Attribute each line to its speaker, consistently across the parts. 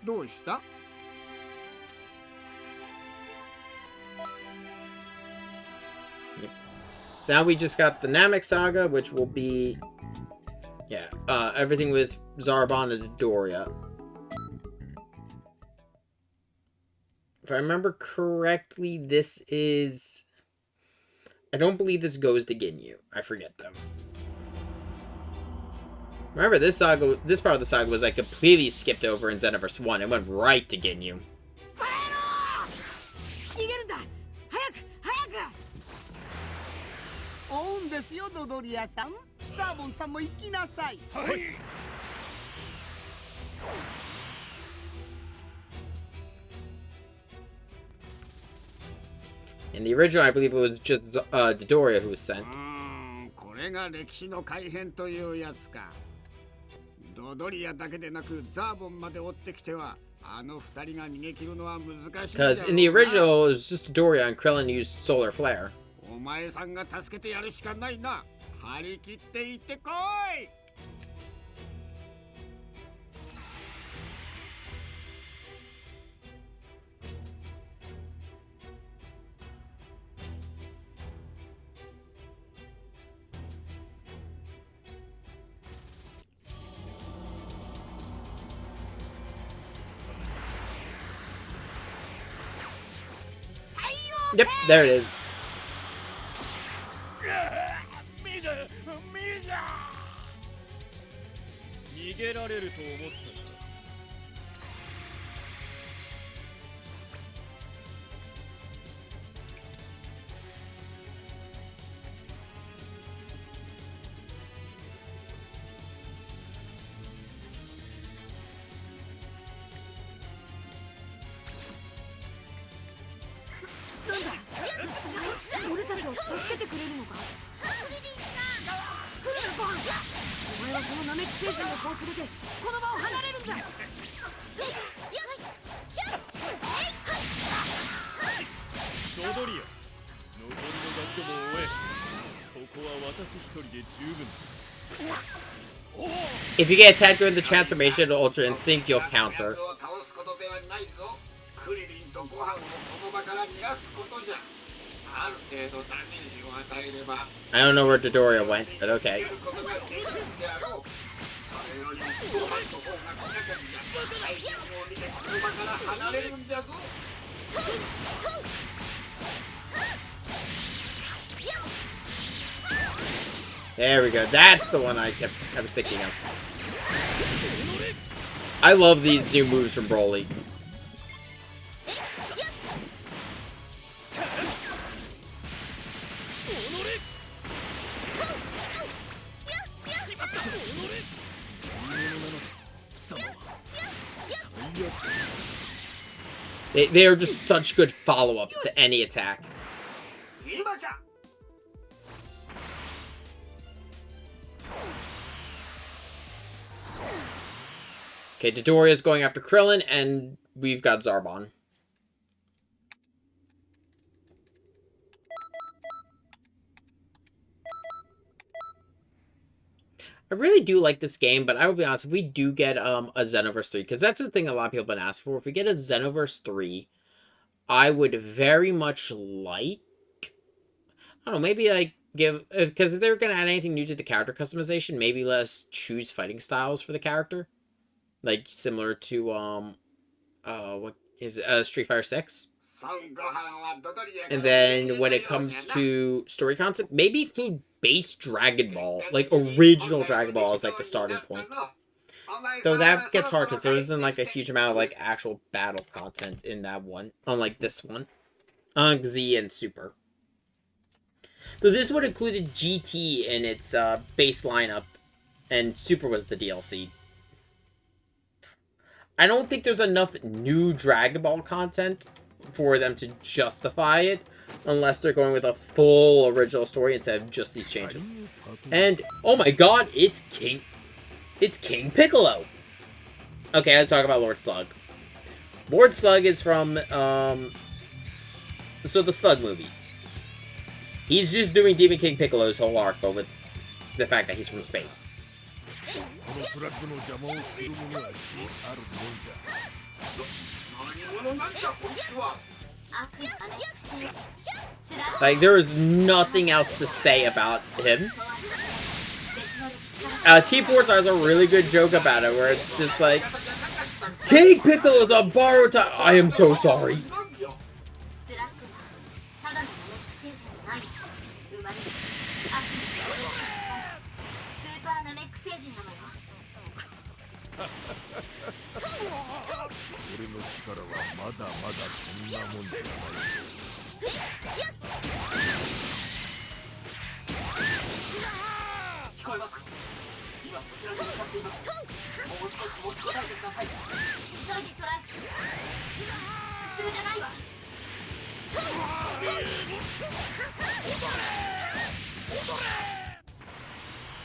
Speaker 1: どうした？
Speaker 2: So now we just got the Namek Saga, which will be, yeah, everything with Zarbon and Dodoria. If I remember correctly, this is... I don't believe this goes to Ginyu. I forget, though. Remember, this part of the saga was like completely skipped over in Xenoverse 1. It went right to Ginyu.
Speaker 1: オンですよ、ドドリアさん。ザーボンさんも行きなさい。はい。
Speaker 2: In the original, I believe it was just Dodoria who was sent.
Speaker 1: これが歴史の改変というやつか。ドドリアだけでなく、ザーボンまで追ってきては、あの二人が逃げ切るのは難しい。
Speaker 2: Because in the original, it was just Dodoria and Krillin used Solar Flare.
Speaker 1: お前さんが助けてやるしかないな。張り切って行ってこい。
Speaker 2: Yep, there it is. If you get attacked during the transformation to Ultra Instinct, you'll counter. I don't know where Dodoria went, but okay. There we go. That's the one I was thinking of. I love these new moves from Broly. They are just such good follow-ups to any attack. Okay, Dodoria's going after Krillin, and we've got Zarbon. I really do like this game, but I will be honest, if we do get a Xenoverse 3, because that's the thing a lot of people have been asking for, if we get a Xenoverse 3, I would very much like, I don't know, maybe like give, because if they're going to add anything new to the character customization, maybe let's choose fighting styles for the character. Like, similar to, what is it, Street Fighter 6? And then, when it comes to story concept, maybe include base Dragon Ball. Like, original Dragon Ball is, like, the starting point. Though that gets hard, because there isn't, like, a huge amount of, like, actual battle content in that one. Unlike this one. Z and Super. Though this one included GT in its, base lineup. And Super was the DLC. I don't think there's enough new Dragon Ball content for them to justify it, unless they're going with a full original story instead of just these changes. And, oh my god, it's King Piccolo! Okay, let's talk about Lord Slug. Lord Slug is from, so the Slug movie. He's just doing Demon King Piccolo's whole arc, but with the fact that he's from space.
Speaker 1: 何者なんじゃこいつは。
Speaker 2: Like, there is nothing else to say about him. T-Force has a really good joke about it, where it's just like, King Piccolo's on borrowed time. I am so sorry.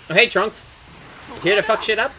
Speaker 2: Oh, hey, Trunks. Here to fuck shit up?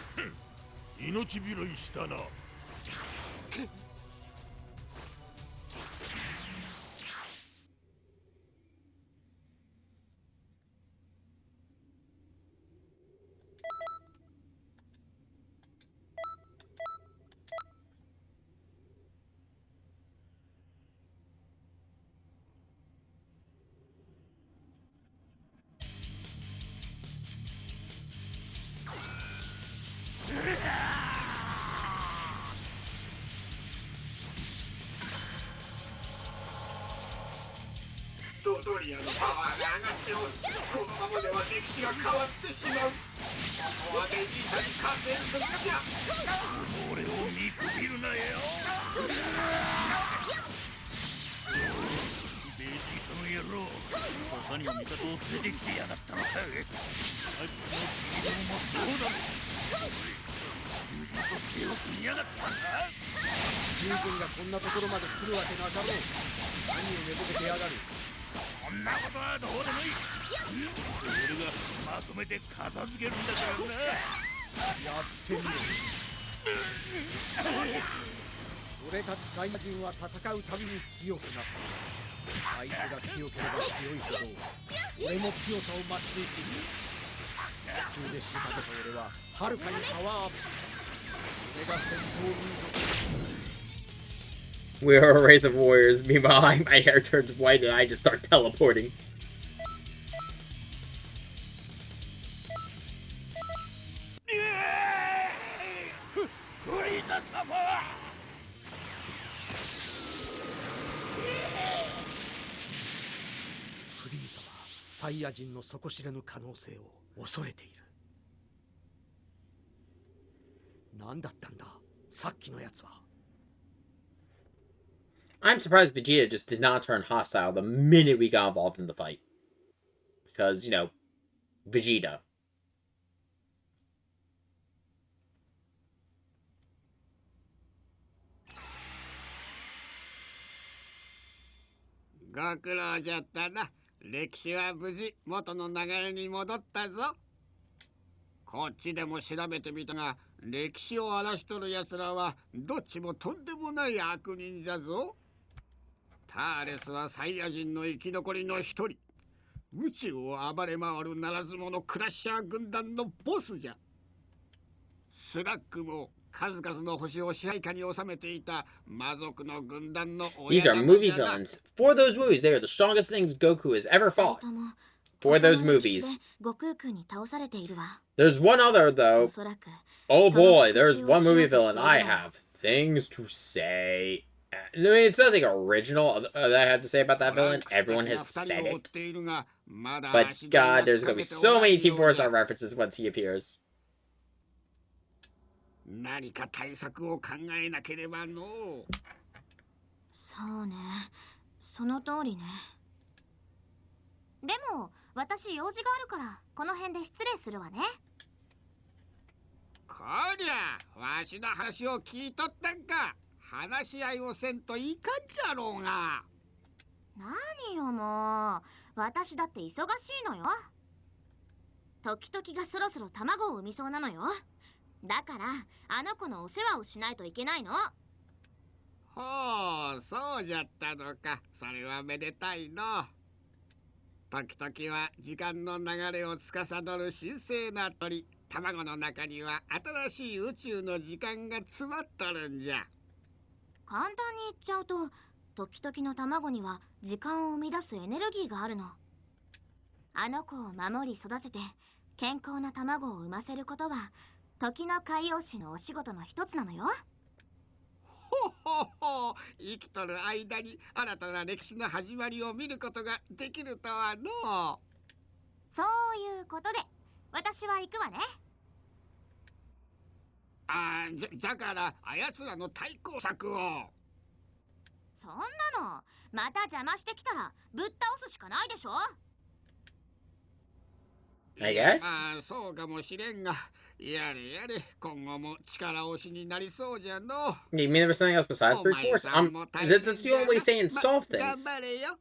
Speaker 2: We are a race of warriors. Meanwhile, my hair turns white and I just start teleporting. I'm surprised Vegeta just did not turn hostile the minute we got involved in the fight. Because, you know, Vegeta.
Speaker 1: こっちでも調べてみたが、歴史を荒らしとる奴らはどっちもとんでもない悪人じゃぞ。ターレスはサイヤ人の生き残りの一人。宇宙を暴れ回るならず者クラッシャー軍団のボスじゃ。スラッグも数々の星を支配下に収めていた魔族の軍団の親
Speaker 2: These are movie villains. For those movies, they are the strongest things Goku has ever fought. For those movies. There's one other, though. Oh boy, there's one movie villain I have things to say. I mean, it's nothing original that I have to say about that villain. Everyone has said it. But God, there's gonna be so many Team Force Star references once he appears.
Speaker 1: 何か対策を考えなければの。
Speaker 3: そうね、その通りね。でも私用事があるからこの辺で失礼するわね。
Speaker 1: こりゃわしの話を聞いとったんか。話し合いをせんといかんじゃろうが。
Speaker 3: 何よもう、私だって忙しいのよ。時々がそろそろ卵を産みそうなのよ。だからあの子のお世話をしないといけないの。
Speaker 1: ほう、そうじゃったのか。それはめでたいの。時々は時間の流れを司る神聖な鳥。卵の中には新しい宇宙の時間が詰まっとるんじゃ。
Speaker 3: 簡単に言っちゃうと、時々の卵には時間を生み出すエネルギーがあるの。あの子を守り育てて健康な卵を産ませることは時の海洋士のお仕事の一つなのよ。
Speaker 1: ほほほ、生きとる間に新たな歴史の始まりを見ることができるとはのう。
Speaker 3: そういうことで私は行くわね。
Speaker 1: じゃからあやつらの対抗策を。
Speaker 3: そんなのまた邪魔してきたらぶっ倒すしかないでしょ。
Speaker 2: I guess?
Speaker 1: まあそうかもしれんが、やれやれ今後も力押しになりそうじゃの。
Speaker 2: You mean there was something else besides
Speaker 1: お
Speaker 2: brute
Speaker 1: 前
Speaker 2: force?
Speaker 1: さんも大変
Speaker 2: That's the only way saying
Speaker 1: ま
Speaker 2: solve
Speaker 1: 頑
Speaker 2: things.
Speaker 1: 張れよ。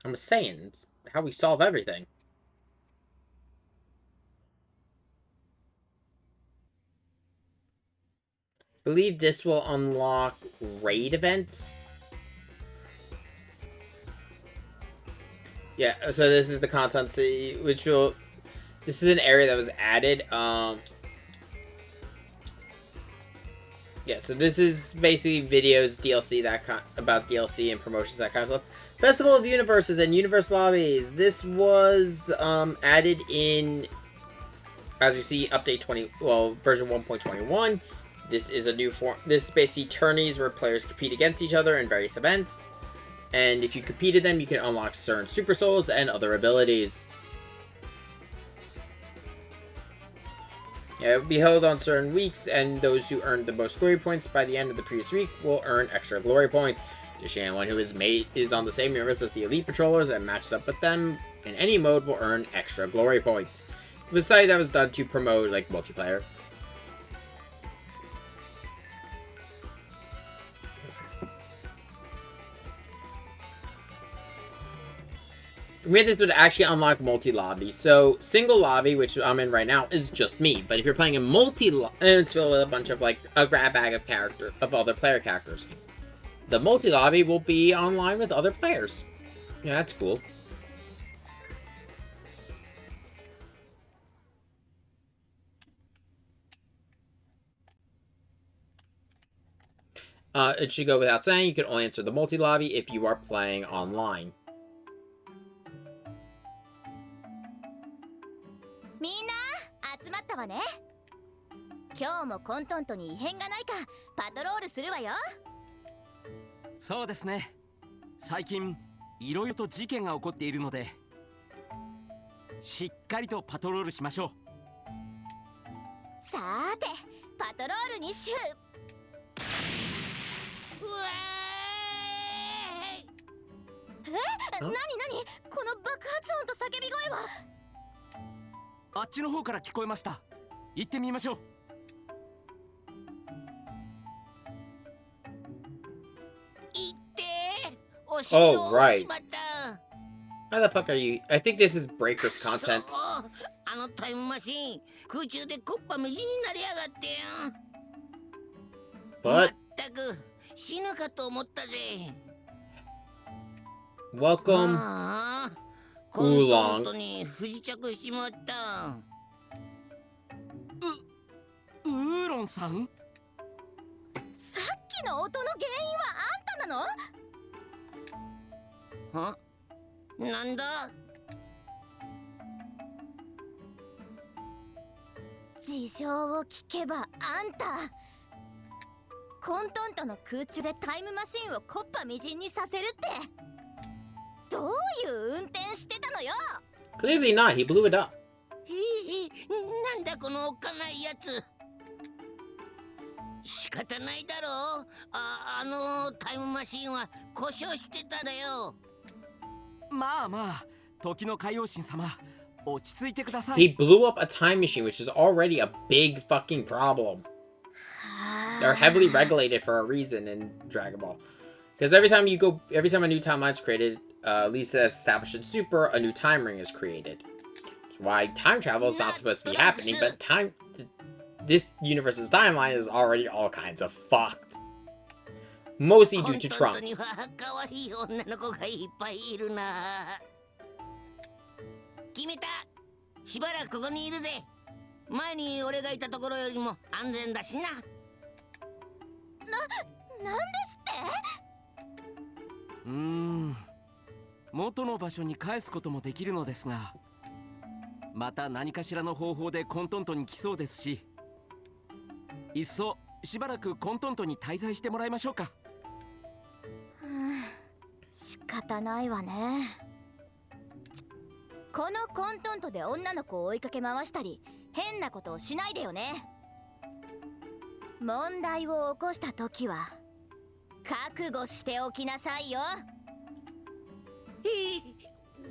Speaker 2: I'm saying it's how we solve everything. Believe this will unlock raid events. Yeah, so this is the content city, which will. This is an area that was added. Yeah, so this is basically videos, DLC, about DLC and promotions, that kind of stuff. Festival of Universes and Universe Lobbies. This was added in, as you see, update 20, well, version 1.21. This is a new form. This is basically tourneys where players compete against each other in various events. And if you competed them, you can unlock certain super souls and other abilities. Yeah, it will be held on certain weeks, and those who earned the most glory points by the end of the previous week will earn extra glory points. Just anyone who is on the same universe as the elite patrollers and matches up with them in any mode will earn extra glory points. It was a site that was done to promote like multiplayer. We made this would actually unlock multi-lobby. So, single lobby, which I'm in right now, is just me. But if you're playing in multi-lobby, it's filled with a bunch of, like, a grab bag of other player characters. The multi-lobby will be online with other players. Yeah, that's cool. It should go without saying, you can only enter the multi-lobby if you are playing online.
Speaker 3: みんな集まったわね。今日もコントントに異変がないかパトロールするわよ。
Speaker 4: そうですね。最近いろいろと事件が起こっているので、しっかりとパトロールしましょ
Speaker 3: さーてパトロールにしゅ。うわーい。なにこの爆発音と叫び声は。
Speaker 4: う。あっちの方から聞こえました。行ってみましょう。
Speaker 2: Oh, right. How the fuck are you? I think this is Breaker's content.
Speaker 5: あのタイムマシン空中でコッパみじんになりやがってよ。
Speaker 2: But
Speaker 5: まったく死ぬかと思ったぜ。
Speaker 2: welcome,
Speaker 5: ああ、
Speaker 2: ウーロン
Speaker 5: コントントに不時着しちまった。
Speaker 4: ウーロンさん？
Speaker 3: さっきの音の原因はあんたなの？
Speaker 5: は？なんだ？
Speaker 3: 事情を聞けばあんたコントントの空中でタイムマシンをコッパみじんにさせるってどういう運転してたのよ。
Speaker 2: clearly not. He blew it up.
Speaker 5: なんだこのおっかないやつ。仕方ないだろう。あのタイムマシンは故障してただよ。
Speaker 4: まあまあ、時の海王神様、落ち着いてくださ
Speaker 2: He
Speaker 4: い。
Speaker 2: blew up a time machine, which is already a big fucking problem. They're heavily regulated for a reason in Dragon Ball. Because every time a new timeline is created, at least as established in Super, a new time ring is created. That's why time travel is not supposed to be happening, but this universe's timeline is already all kinds of fucked. Mostly due to
Speaker 5: コントントに
Speaker 2: Trunks.
Speaker 5: は可愛い女の子がいっぱいいるな。決めた。しばらくここにいるぜ。前に俺がいたところよりも安全だしな。
Speaker 3: なんですって？
Speaker 4: 元の場所に返すこともできるのですが、また何かしらの方法でコントントに来そうですし、いっそしばらくコントントに滞在してもらいましょうか。
Speaker 3: 仕方ないわね。このコントントで女の子を追いかけ回したり変なことをしないでよね。問題を起こした時は覚悟しておきなさいよ。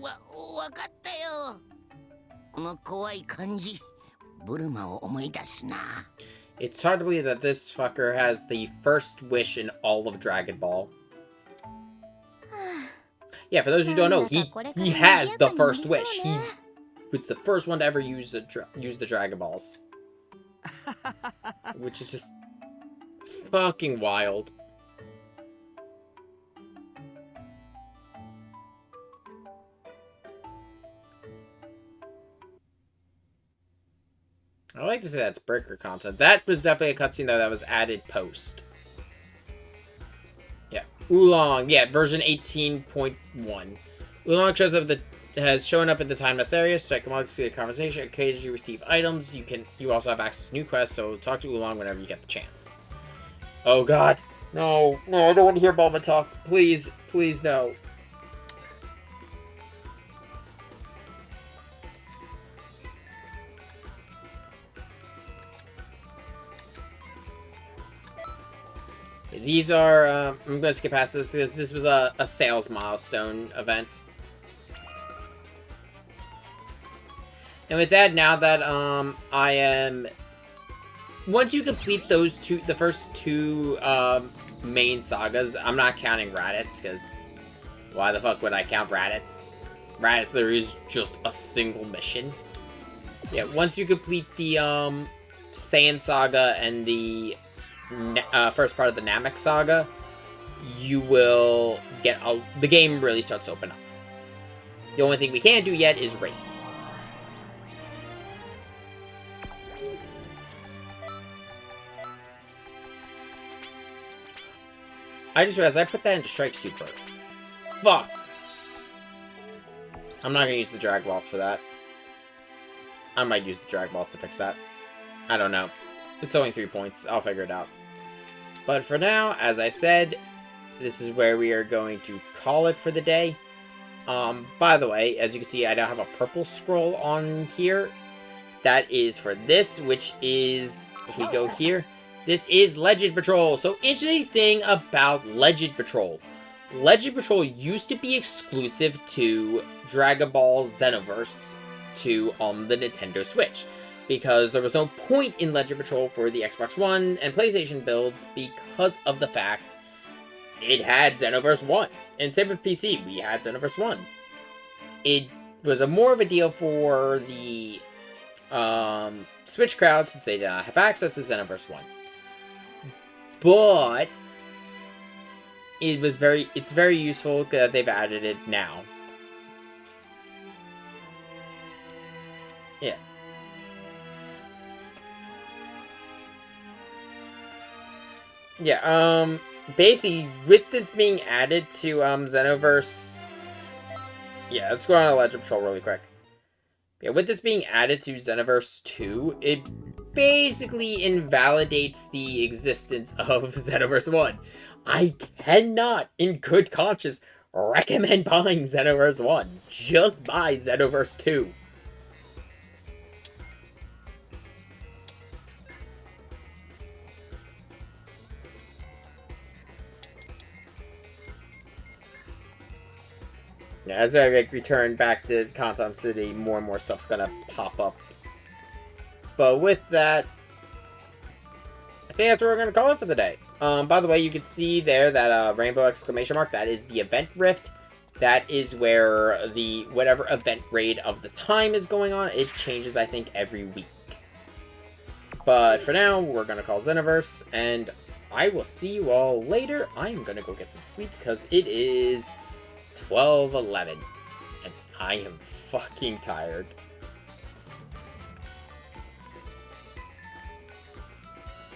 Speaker 5: わかったよ。この怖い感じ、ブルマを思い出すな。
Speaker 2: It's hard to believe that this fucker has the first wish in all of Dragon Ball. Yeah, for those who don't know, he has the first wish. He was the first one to ever use the Dragon Balls, which is just fucking wild. I like to say that's breaker content. That was definitely a cutscene though that was added post. Yeah, Oolong. Yeah, version 18.1. Oolong has shown up in the time area. So check him out to see the conversation. Occasionally you receive items. You also have access to new quests. So talk to Oolong whenever you get the chance. Oh God, no, I don't want to hear Bulma talk. Please, no. These are, I'm going to skip past this because this was a sales milestone event. And with that, now that, once you complete the first two, main sagas, I'm not counting Raditz, because why the fuck would I count Raditz? Raditz, there is just a single mission. Yeah, once you complete the, Saiyan saga and the first part of the Namek saga, you will get the game really starts to open up. The only thing we can't do yet is raids. I just realized I put that into Strike Super. Fuck! I'm not gonna use the Drag Balls for that. I might use the Drag Balls to fix that. I don't know. It's only 3 points. I'll figure it out. But for now, as I said, this is where we are going to call it for the day. By the way, as you can see, I now have a purple scroll on here. That is for this, which is, if we go here, this is Legend Patrol. So, interesting thing about Legend Patrol. Legend Patrol used to be exclusive to Dragon Ball Xenoverse to the Nintendo Switch, because there was no point in Legend Patrol for the Xbox One and PlayStation builds because of the fact it had Xenoverse 1. And same with PC, we had Xenoverse 1. It was more of a deal for the Switch crowd since they did not have access to Xenoverse 1. But it's very useful that they've added it now. Yeah. Yeah, basically, with this being added to, Xenoverse... Yeah, let's go on a Legend Patrol really quick. Yeah, with this being added to Xenoverse 2, it basically invalidates the existence of Xenoverse 1. I cannot, in good conscience, recommend buying Xenoverse 1. Just buy Xenoverse 2. Yeah, as I return back to Conton City, more and more stuff's gonna pop up. But with that, I think that's what we're gonna call it for the day. By the way, you can see there that rainbow exclamation mark. That is the event rift. That is where the whatever event raid of the time is going on. It changes, I think, every week. But for now, we're gonna call Xenoverse, and I will see you all later. I'm gonna go get some sleep because it is 12:11, and I am fucking tired.